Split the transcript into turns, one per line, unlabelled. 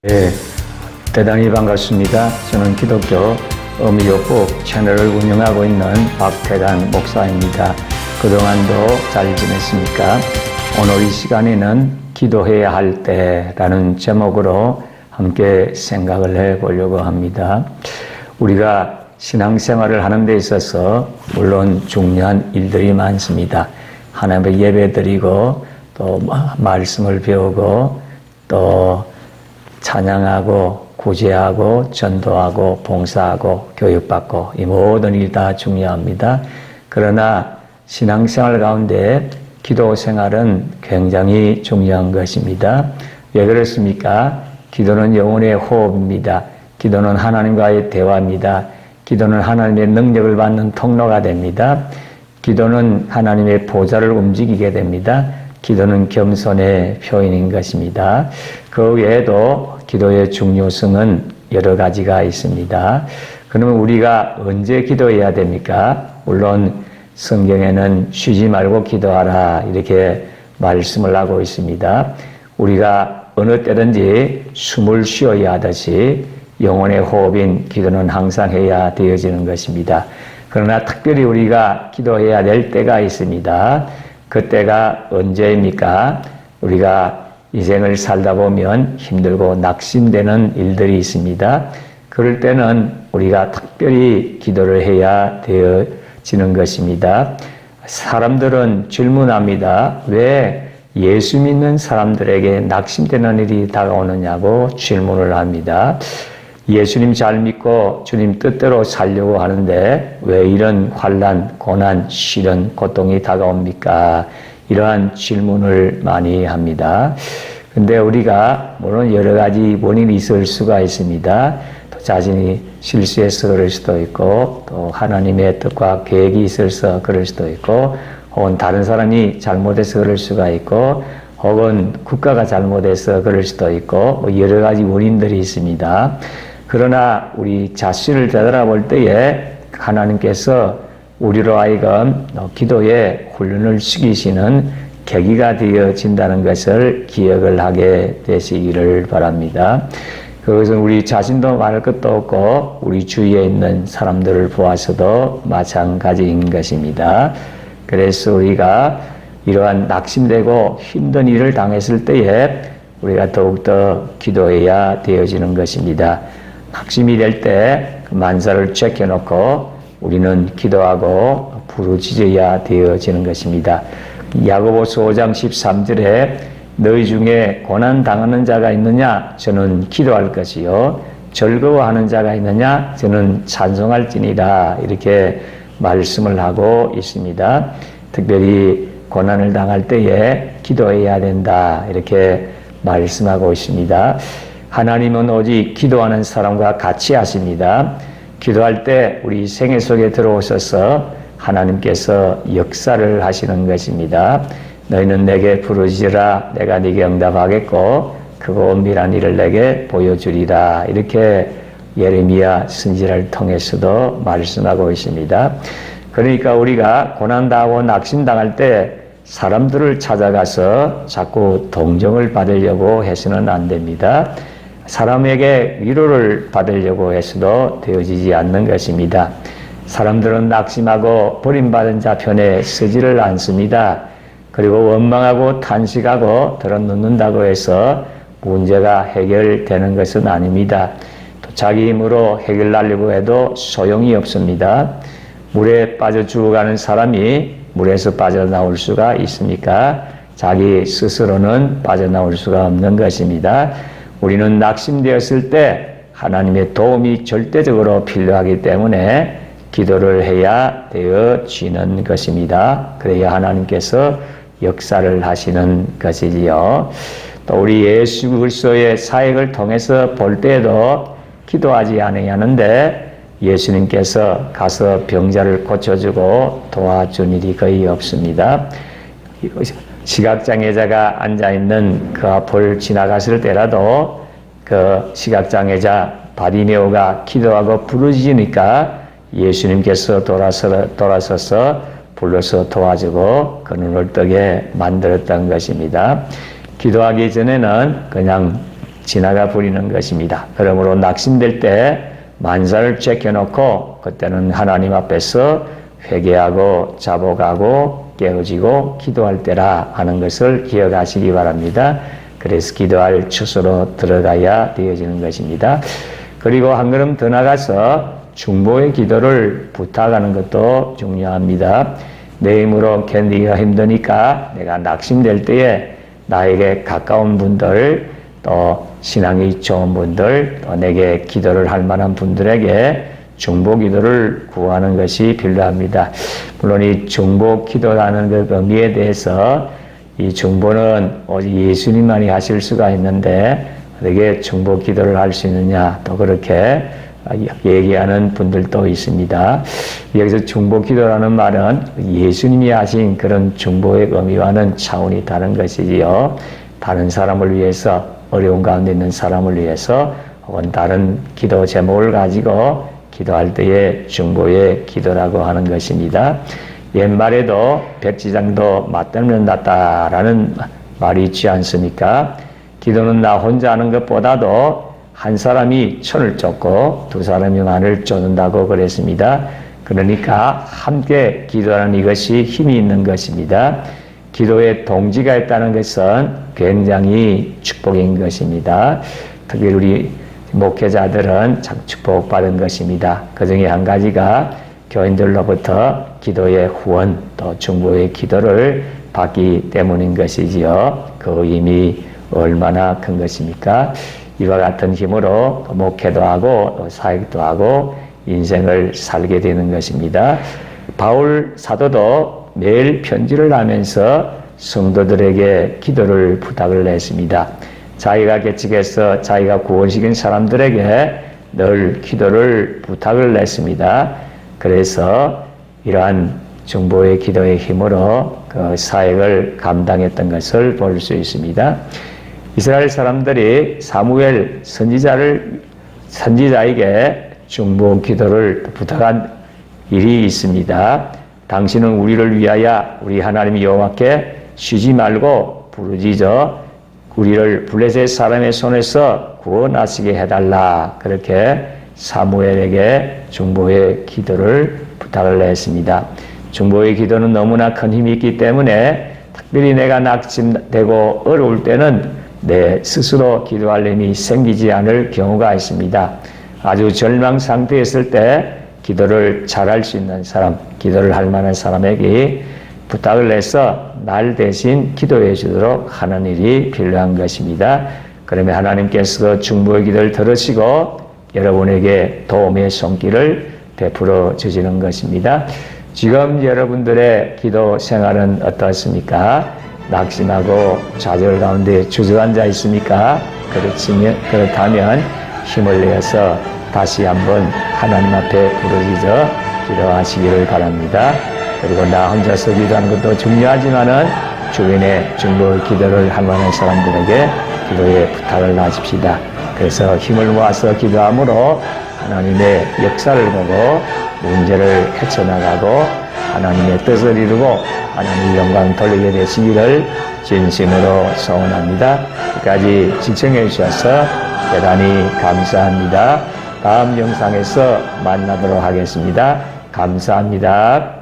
네, 대단히 반갑습니다. 저는 기독교 어미요법 채널을 운영하고 있는 박태단 목사입니다. 그동안도 잘 지냈습니까? 오늘 이 시간에는 기도해야 할 때라는 제목으로 함께 생각을 해보려고 합니다. 우리가 신앙생활을 하는 데 있어서 물론 중요한 일들이 많습니다. 하나님의 예배드리고 또 말씀을 배우고 또 찬양하고 구제하고 전도하고 봉사하고 교육받고 이 모든 일이 다 중요합니다. 그러나 신앙생활 가운데 기도 생활은 굉장히 중요한 것입니다. 왜 그렇습니까? 기도는 영혼의 호흡입니다. 기도는 하나님과의 대화입니다. 기도는 하나님의 능력을 받는 통로가 됩니다. 기도는 하나님의 보좌를 움직이게 됩니다. 기도는 겸손의 표현인 것입니다. 그 외에도 기도의 중요성은 여러 가지가 있습니다. 그러면 우리가 언제 기도해야 됩니까? 물론 성경에는 쉬지 말고 기도하라 이렇게 말씀을 하고 있습니다. 우리가 어느 때든지 숨을 쉬어야 하듯이 영혼의 호흡인 기도는 항상 해야 되어지는 것입니다. 그러나 특별히 우리가 기도해야 될 때가 있습니다. 그때가 언제입니까? 우리가 인생을 살다 보면 힘들고 낙심되는 일들이 있습니다. 그럴 때는 우리가 특별히 기도를 해야 되어지는 것입니다. 사람들은 질문합니다. 왜 예수 믿는 사람들에게 낙심되는 일이 다가오느냐고 질문을 합니다. 예수님 잘 믿고 주님 뜻대로 살려고 하는데 왜 이런 환난, 고난, 시련, 고통이 다가옵니까? 이러한 질문을 많이 합니다. 근데 우리가 물론 여러 가지 원인이 있을 수가 있습니다. 또 자신이 실수해서 그럴 수도 있고 또 하나님의 뜻과 계획이 있어서 그럴 수도 있고 혹은 다른 사람이 잘못해서 그럴 수가 있고 혹은 국가가 잘못해서 그럴 수도 있고 여러 가지 원인들이 있습니다. 그러나 우리 자신을 되돌아볼 때에 하나님께서 우리로 하여금 기도에 훈련을 시키시는 계기가 되어진다는 것을 기억을 하게 되시기를 바랍니다. 그것은 우리 자신도 말할 것도 없고 우리 주위에 있는 사람들을 보아서도 마찬가지인 것입니다. 그래서 우리가 이러한 낙심되고 힘든 일을 당했을 때에 우리가 더욱더 기도해야 되어지는 것입니다. 낙심이 될 때 만사를 제껴놓고 우리는 기도하고 부르짖어야 되어지는 것입니다. 야고보서 5장 13절에 너희 중에 고난 당하는 자가 있느냐? 저는 기도할 것이요. 즐거워하는 자가 있느냐? 저는 찬송할지니라. 이렇게 말씀을 하고 있습니다. 특별히 고난을 당할 때에 기도해야 된다. 이렇게 말씀하고 있습니다. 하나님은 오직 기도하는 사람과 같이 하십니다. 기도할 때 우리 생애 속에 들어오셔서 하나님께서 역사를 하시는 것입니다. 너희는 내게 부르짖으라 내가 네게 응답하겠고 크고 은밀한 일을 내게 보여주리라. 이렇게 예레미야 선지자를 통해서도 말씀하고 있습니다. 그러니까 우리가 고난당하고 낙심당할 때 사람들을 찾아가서 자꾸 동정을 받으려고 해서는 안 됩니다. 사람에게 위로를 받으려고 해서도 되어지지 않는 것입니다. 사람들은 낙심하고 버림받은 자 편에 서지를 않습니다. 그리고 원망하고 탄식하고 들어눕는다고 해서 문제가 해결되는 것은 아닙니다. 또 자기 힘으로 해결하려고 해도 소용이 없습니다. 물에 빠져 죽어가는 사람이 물에서 빠져나올 수가 있습니까? 자기 스스로는 빠져나올 수가 없는 것입니다. 우리는 낙심되었을 때 하나님의 도움이 절대적으로 필요하기 때문에 기도를 해야 되어지는 것입니다. 그래야 하나님께서 역사를 하시는 것이지요. 또 우리 예수 그리스도의 사역을 통해서 볼 때에도 기도하지 않으려는데 예수님께서 가서 병자를 고쳐주고 도와준 일이 거의 없습니다. 시각장애자가 앉아있는 그 앞을 지나갔을 때라도 그 시각장애자 바디메오가 기도하고 부르짖으니까 예수님께서 돌아서서 불러서 도와주고 그 눈을 뜨게 만들었던 것입니다. 기도하기 전에는 그냥 지나가 버리는 것입니다. 그러므로 낙심될 때 만사를 제껴놓고 그때는 하나님 앞에서 회개하고 자복하고 깨어지고 기도할 때라 하는 것을 기억하시기 바랍니다. 그래서 기도할 처소로 들어가야 되어지는 것입니다. 그리고 한 걸음 더 나가서 중보의 기도를 부탁하는 것도 중요합니다. 내 힘으로 견디기가 힘드니까 내가 낙심될 때에 나에게 가까운 분들, 또 신앙이 좋은 분들, 또 내게 기도를 할 만한 분들에게 중보 기도를 구하는 것이 필요합니다. 물론 이 중보 기도라는 그 의미에 대해서 이 중보는 오직 예수님만이 하실 수가 있는데 어떻게 중보 기도를 할 수 있느냐, 또 그렇게 얘기하는 분들도 있습니다. 여기서 중보 기도라는 말은 예수님이 하신 그런 중보의 의미와는 차원이 다른 것이지요. 다른 사람을 위해서, 어려운 가운데 있는 사람을 위해서 혹은 다른 기도 제목을 가지고 기도할 때에 중보의 기도라고 하는 것입니다. 옛말에도 백지장도 맞들면 낫다라는 말이 있지 않습니까? 기도는 나 혼자 하는 것보다도 한 사람이 천을 쫓고 두 사람이 만을 쫓는다고 그랬습니다. 그러니까 함께 기도하는 이것이 힘이 있는 것입니다. 기도에 동지가 있다는 것은 굉장히 축복인 것입니다. 특히 우리 목회자들은 참 축복받은 것입니다. 그 중에 한 가지가 교인들로부터 기도의 후원, 또 중보의 기도를 받기 때문인 것이지요. 그 힘이 얼마나 큰 것입니까? 이와 같은 힘으로 목회도 하고 사역도 하고 인생을 살게 되는 것입니다. 바울 사도도 매일 편지를 하면서 성도들에게 기도를 부탁을 했습니다. 자기가 개척해서 자기가 구원시킨 사람들에게 늘 기도를 부탁을 했습니다. 그래서 이러한 중보의 기도의 힘으로 그 사역을 감당했던 것을 볼 수 있습니다. 이스라엘 사람들이 사무엘 선지자에게 중보 기도를 부탁한 일이 있습니다. 당신은 우리를 위하여 우리 하나님 여호와께 쉬지 말고 부르짖어 우리를 블레셋 사람의 손에서 구원하시게 해달라. 그렇게 사무엘에게 중보의 기도를 부탁을 했습니다. 중보의 기도는 너무나 큰 힘이 있기 때문에 특별히 내가 낙심되고 어려울 때는 내 스스로 기도할 힘이 생기지 않을 경우가 있습니다. 아주 절망 상태에 있을 때 기도를 잘할 수 있는 사람, 기도를 할 만한 사람에게 부탁을 해서 날 대신 기도해 주도록 하는 일이 필요한 것입니다. 그러면 하나님께서 중보의 기도를 들으시고 여러분에게 도움의 손길을 베풀어 주시는 것입니다. 지금 여러분들의 기도 생활은 어떻습니까? 낙심하고 좌절 가운데 주저앉아 있습니까? 그렇다면 힘을 내어서 다시 한번 하나님 앞에 부르짖어 기도하시기를 바랍니다. 그리고 나 혼자서 기도하는 것도 중요하지만은 주변에 중보 기도를 할 만한 사람들에게 기도에 부탁을 하십시다. 그래서 힘을 모아서 기도함으로 하나님의 역사를 보고 문제를 헤쳐나가고 하나님의 뜻을 이루고 하나님의 영광 돌리게 되시기를 진심으로 소원합니다. 끝까지 시청해 주셔서 대단히 감사합니다. 다음 영상에서 만나도록 하겠습니다. 감사합니다.